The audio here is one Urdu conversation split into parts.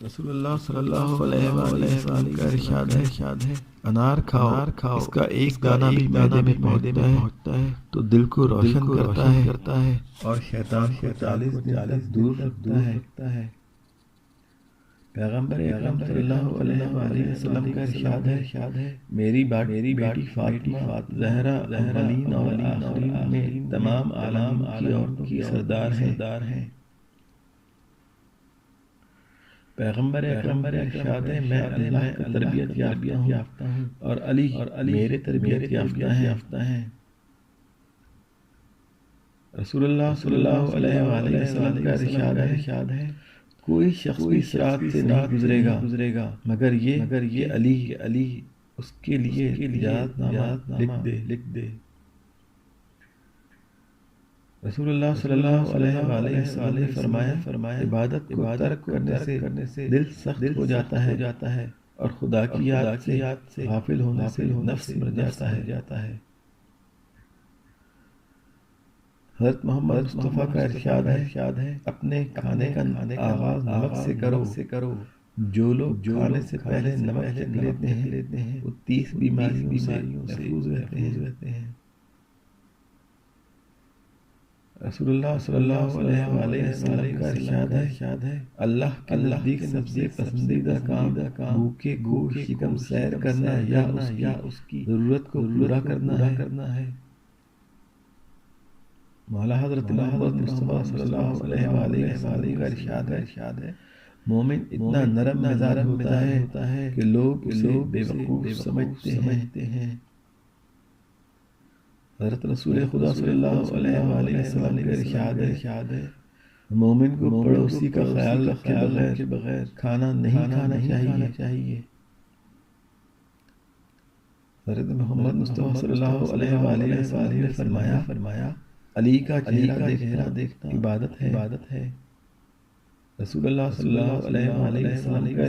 رسول اللہ صلی اللہ علیہ وآلہ وسلم کا ارشاد ہے انار کھاؤ اس کا ایک دانہ بھی معدے میں پہنچتا ہے تو دل کو روشن کرتا ہے اور شیطان کو 40 دن تک دور رکھتا ہے۔ پیغمبر اکرم صلی اللہ علیہ وآلہ وسلم کا ارشاد ہے میری بیٹی فاطمہ زہرا اولین اور آخرین میں تمام عالم کی عورتوں کی سردار ہے۔ پیغمبر اکرم کا ارشاد ہے میں اللہ کا تربیت یافتہ ہوں اور علی میرے تربیت یافتہ ہیں۔ رسول اللہ صلی اللہ علیہ وآلہ وسلم کا ارشاد ہے کوئی شخص بھی صراط سے نہیں گزرے گا مگر یہ کہ علی اس کے لیے اجازت نامہ لکھ دے۔ رسول اللہ صلی اللہ علیہ وآلہ وسلم نے فرمایا عبادت کو ترک کرنے سے دل سخت ہو جاتا ہے اور خدا کی یاد سے غافل ہونے سے نفس مر جاتا ہے۔ حضرت محمد مصطفیٰ کا ارشاد ہے اپنے کھانے کا آغاز نمک سے کرو۔ جو لوگ کھانے سے پہلے نمک چکھ لیتے ہیں وہ 30 بیماریوں سے محفوظ رہتے ہیں۔ رسول اللہ صلی اللہ علیہ وآلہ وسلم کا ارشاد ہے اللہ کے نزدیک سب سے پسندیدہ کام بھوکے کو شکم سیر کرنا یا اس کی ضرورت کو پورا کرنا ہے۔ مولا حضرت محمد مصطفیٰ صلی اللہ علیہ وآلہ وسلم کا ارشاد ہے مومن اتنا نرم مزاج ہوتا ہے کہ لوگ اسے بے وقوف سمجھتے ہیں۔ حضرت رسول خدا صلی اللہ علیہ وآلہ وسلم کا ارشاد ہے مومن کو پڑوسی کا خیال رکھے کے بغیر کھانا نہیں کھانا چاہیے۔ حضرت محمد مصطفیٰ صلی اللہ علیہ وآلہ وسلم نے فرمایا علی کا چہرہ دیکھنا عبادت ہے۔ رسول اللہ صلی اللہ علیہ وآلہ وسلم کا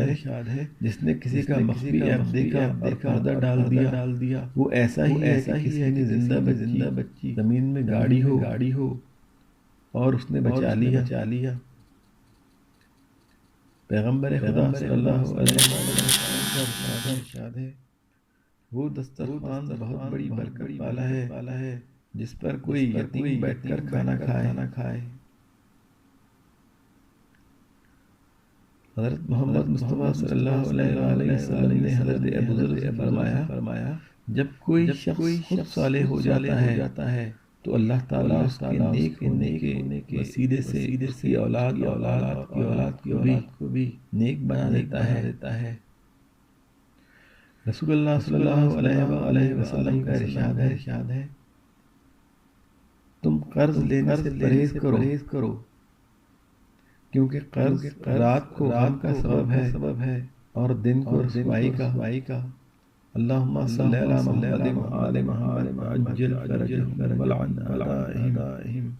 ارشاد ہے جس نے کسی کا مخفی عیب دیکھا اور پردہ ڈال دیا وہ ایسا ہی ہے کہ کسی نے زندہ بچی زمین میں گاڑی ہو اور اس نے بچا لیا۔ پیغمبر خدا صلی اللہ علیہ وآلہ وسلم کا ارشاد ہے وہ دسترخوان بہت بڑی برکت والا ہے جس پر کوئی یتیم بیٹھ کر کھانا کھائے۔ حضرت محمد مصطفیٰ صلی اللہ علیہ وآلہ وسلم نے حضرت ابوذر سے فرمایا جب کوئی شخص خود صالح ہو جاتا ہے تو اللہ تعالیٰ اس کے نیک ہونے کے وسیلے سے اس کی اولاد کو بھی نیک بنا دیتا ہے۔ رسول اللہ صلی اللہ علیہ وآلہ وسلم کا ارشاد ہے تم قرض لینے سے پرہیز کرو کیونکہ قرض رات کو غم کا سبب ہے اور دن کو رسوائی کا۔ اللہم صلی علی محمد وعلی محمد وعجل فرجہم ولعن اعدائہم۔